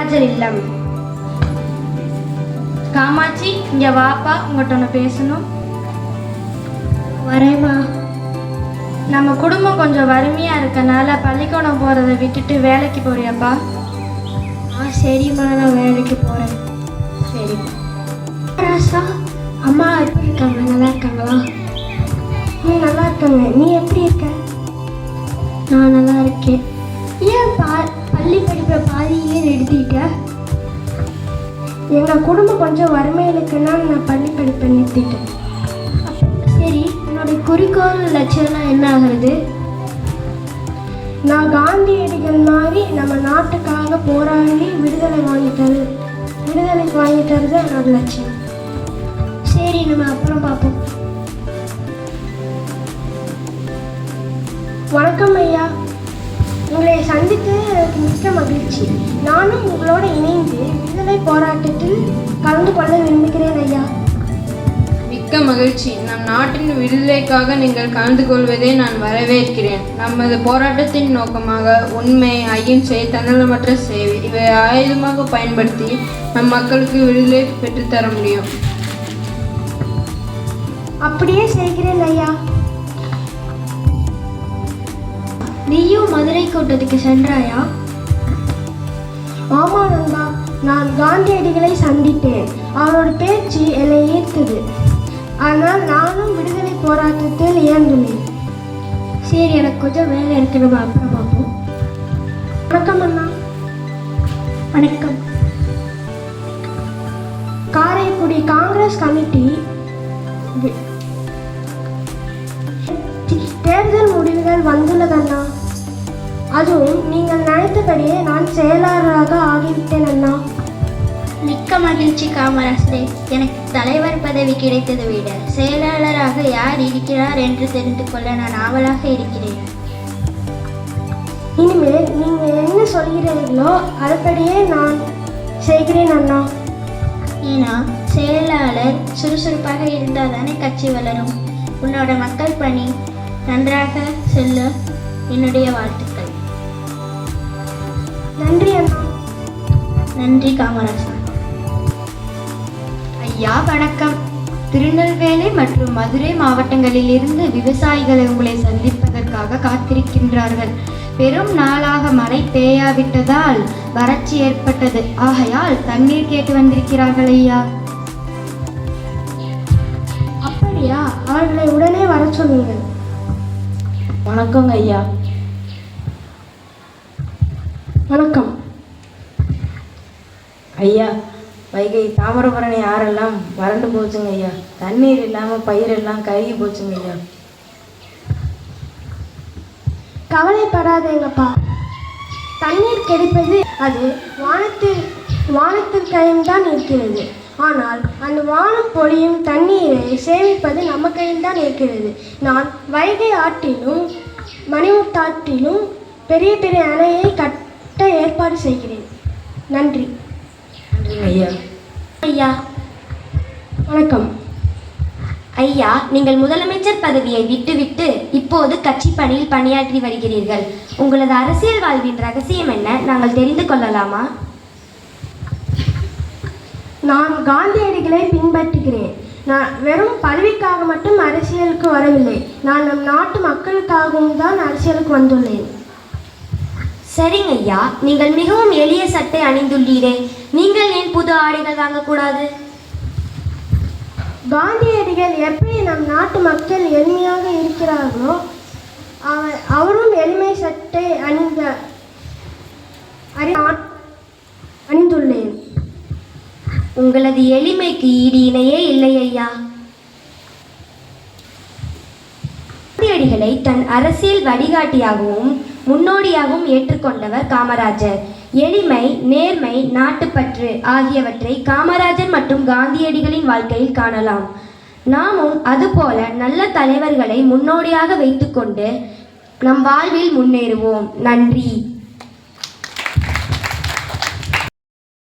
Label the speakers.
Speaker 1: காமராஜர் இல்லம். காமாட்சி, இங்க வாப்பா, உங்கள்கிட்ட ஒன்று பேசணும்.
Speaker 2: வரேம்மா.
Speaker 1: நம்ம குடும்பம் கொஞ்சம் வறுமையாக இருக்கனால பள்ளிக்கூடம் போகிறத விட்டுட்டு வேலைக்கு போறியாப்பா?
Speaker 2: சரிம்மா, நான் வேலைக்கு போகிறேன்.
Speaker 1: சரி.
Speaker 2: ராசா, அம்மா எப்படி இருக்காங்க? நல்லா இருக்காங்களா?
Speaker 1: நல்லா இருக்காங்க. நீ எப்படி இருக்க?
Speaker 2: நான் நல்லா இருக்கேன். ஏன் பள்ளி படிப்பை பாதியிலே நிறுத்திட்ட?
Speaker 1: எங்கள் குடும்பம் கொஞ்சம் வறுமையில் இருக்குன்னா நான் பள்ளி படிப்பை நிறுத்திட்டேன்.
Speaker 2: சரி, என்னுடைய குறிக்கோள் லட்சியம்லாம் என்ன ஆகுறது?
Speaker 1: நான் காந்தியடிகள் மாதிரி நம்ம நாட்டுக்காக போராடி விடுதலைக்கு வாங்கி தருது என்னோட லட்சியம்.
Speaker 2: சரி, நம்ம அப்புறம் பார்ப்போம்.
Speaker 1: வணக்கம் ஐயா, உங்களை சந்தித்து எனக்கு மிக்க மகிழ்ச்சி. நானும் உங்களோட இணைந்து விடுதலை போராட்டத்தில் கலந்து கொள்ள விரும்புகிறேன் ஐயா.
Speaker 3: மிக்க மகிழ்ச்சி. நம் நாட்டின் விடுதலைக்காக நீங்கள் கலந்து கொள்வதை நான் வரவேற்கிறேன். நமது போராட்டத்தின் நோக்கமாக உண்மை, அகிம்சை, தன்னலமற்ற சேவை இவை ஆயுதமாக பயன்படுத்தி நம் மக்களுக்கு விடுதலை பெற்றுத்தர முடியும்.
Speaker 1: அப்படியே செய்கிறேன் ஐயா.
Speaker 2: நீயும் மதுரை கூட்டத்துக்கு சென்றாயா?
Speaker 1: ஆமா நண்பா, நான் காந்தியடிகளை சந்தித்தேன். அவரோட பேச்சு என்னை ஈர்த்தது. ஆனால் நானும் விடுதலை போராட்டத்தில் இயந்துள்ளேன்.
Speaker 2: சரி, எனக்கு கொஞ்சம் வேலை இருக்கு, நம்ம அப்புறம் பார்ப்போம்.
Speaker 1: வணக்கம் அண்ணா.
Speaker 2: வணக்கம்.
Speaker 1: காரைக்குடி காங்கிரஸ் கமிட்டி தேர்தல் முடிவுகள் வந்துள்ளதண்ணா. அதுவும் நீங்கள் நினைத்தபடியே நான் செயலாளராக ஆகிவிட்டேன் அண்ணா.
Speaker 2: மிக்க மகிழ்ச்சி காமராஜரே. எனக்கு தலைவர் பதவி கிடைத்ததை விட செயலாளராக யார் இருக்கிறார் என்று தெரிந்து கொள்ள நான் ஆவலாக இருக்கிறேன்.
Speaker 1: இனிமேல் நீங்கள் என்ன சொல்கிறீர்களோ அதுபடியே நான் செய்கிறேன் அண்ணா.
Speaker 2: ஏன்னா செயலாளர் சுறுசுறுப்பாக இருந்தால் தானே கட்சி வளரும். உன்னோட மக்கள் பணி நன்றாக செல்ல என்னுடைய வாழ்த்துக்கள்.
Speaker 1: நன்றி அண்ணா.
Speaker 2: நன்றி காமராஜா.
Speaker 4: ஐயா வணக்கம். திருநெல்வேலி மற்றும் மதுரை மாவட்டங்களில் இருந்து விவசாயிகள் உங்களை சந்திப்பதற்காக காத்திருக்கின்றார்கள். பெரும் நாளாக மழை பெய்யாவிட்டதால் வறட்சி ஏற்பட்டது. ஆகையால் தண்ணீர் கேட்டு வந்திருக்கிறார்கள் ஐயா.
Speaker 1: அப்படியா? அவர்களை உடனே வர சொல்லுங்கள்.
Speaker 3: வணக்கங்க ஐயா.
Speaker 1: வணக்கம்
Speaker 3: ஐயா, வைகை தாமிரபரணி ஆறெல்லாம் வறண்டு போச்சுங்க ஐயா. தண்ணீர் இல்லாமல் பயிரெல்லாம் கருகி போச்சுங்க ஐயா.
Speaker 1: கவலைப்படாதேங்கப்பா. தண்ணீர் கிடைப்பது அது வானத்தில் கையில்தான் இருக்கிறது. ஆனால் அந்த வானம் பொழியும் தண்ணீரை சேமிப்பது நம்ம கையில்தான் இருக்கிறது. நான் வைகை ஆற்றிலும் மணிமுத்தாற்றிலும் பெரிய பெரிய அணையை கட்ட ஏற்பாடு செய்கிறேன். நன்றி.
Speaker 3: நன்றிங்க ஐயா.
Speaker 4: ஐயா
Speaker 1: வணக்கம்.
Speaker 4: ஐயா, நீங்கள் முதலமைச்சர் பதவியை விட்டுவிட்டு இப்போது கட்சி பணியில் பணியாற்றி வருகிறீர்கள். உங்களது அரசியல் வாழ்வின் ரகசியம் என்ன? நாங்கள் தெரிந்து கொள்ளலாமா?
Speaker 1: நான் காந்தியடிகளை பின்பற்றுகிறேன். நான் வெறும் பதவிக்காக மட்டும் அரசியலுக்கு வரவில்லை. நான் நம் நாட்டு மக்களுக்காகவும் தான் அரசியலுக்கு வந்துள்ளேன்.
Speaker 4: சரிங்க ஐயா, நீங்கள் மிகவும் எளிய சட்டை அணிந்துள்ளீரே, நீங்கள் ஏன் புது ஆடைகள் வாங்கக்கூடாது?
Speaker 1: காந்தியடிகள் எப்படி நம் நாட்டு மக்கள் எளிமையாக இருக்கிறார்களோ அவரும் எளிமை சட்டை அணிந்துள்ளேன்.
Speaker 4: உங்களது எளிமைக்கு ஈடு இணையே இல்லை ஐயா. காந்தியடிகளை தன் அரசியல் வழிகாட்டியாகவும் முன்னோடியாகவும் ஏற்றுக்கொண்டவர் காமராஜர். எளிமை, நேர்மை, நாட்டுப்பற்று ஆகியவற்றை காமராஜர் மற்றும் காந்தியடிகளின் வாழ்க்கையில் காணலாம். நாமும் அதுபோல நல்ல தலைவர்களை முன்னோடியாக வைத்துக்கொண்டு நம் வாழ்வில் முன்னேறுவோம். நன்றி.